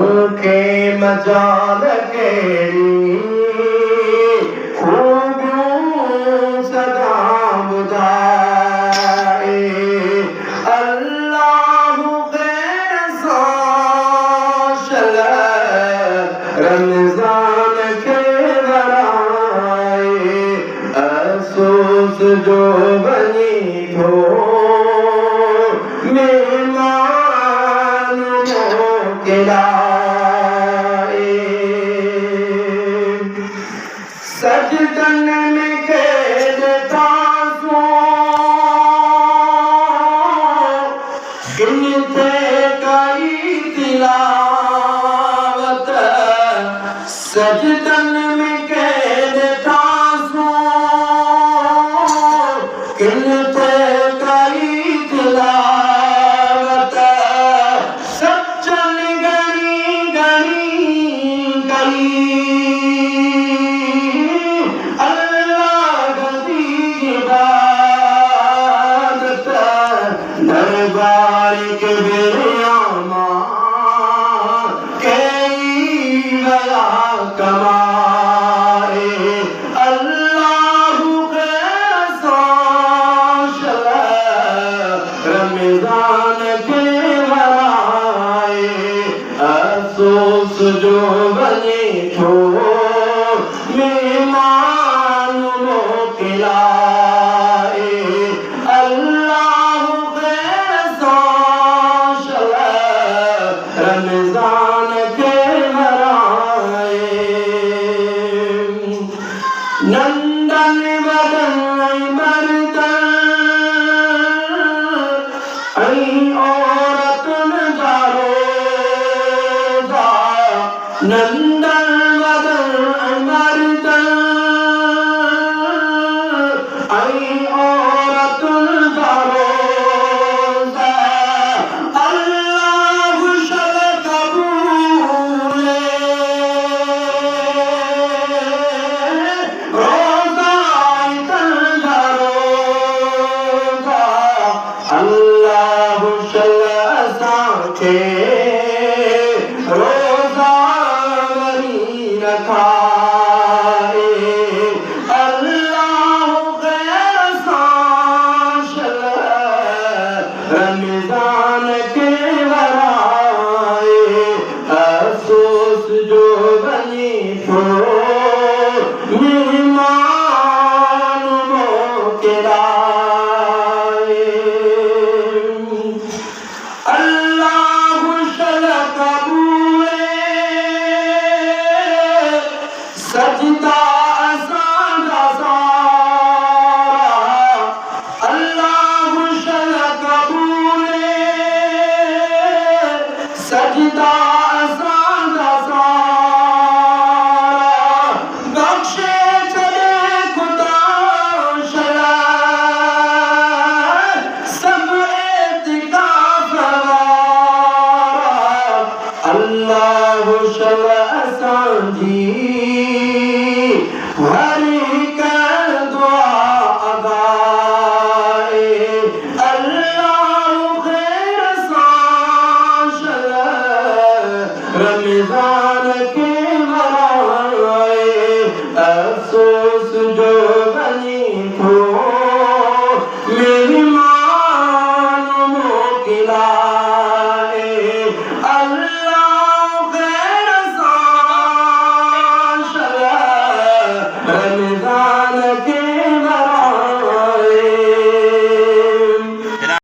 मुखे मजाल केड़ी खूबियों सदा बुधाए अल्लाह कैसा शल रमजान के बराए अफसोस जो बनी हो सजदन में कैद तासो गिनते कई तिलावत सजदन में कैद तासो गिनते कई तिलावत दरबार के बेरियामा कई गया कमाए अल्लाह कैसा शल रमजान के बराए अफसोस जो बने हो मेहमान मोकिलाए अल्लाह रमजान के मराए नंदन बदन मर्दन औरत नजारोजा नंदन बदन मर्दन औरत नजारोजा अल्लाह के रोजा वरी रखाए अल्लाह कैसा शल रमजान के बराए अफसोस जो बनी हो मेहमान मोकिला सजदा असांजा सारा अल्लाह शल कबूले सजदा असांजा सारा बख्शे चले खुदा शल सब एतिकाफ वारा अल्लाह शल असांजी हर कर दुआ अदाए अल्लाह कैसा शल रमजान के मराए अफसोस जो बनी हो मेहमान मोकिला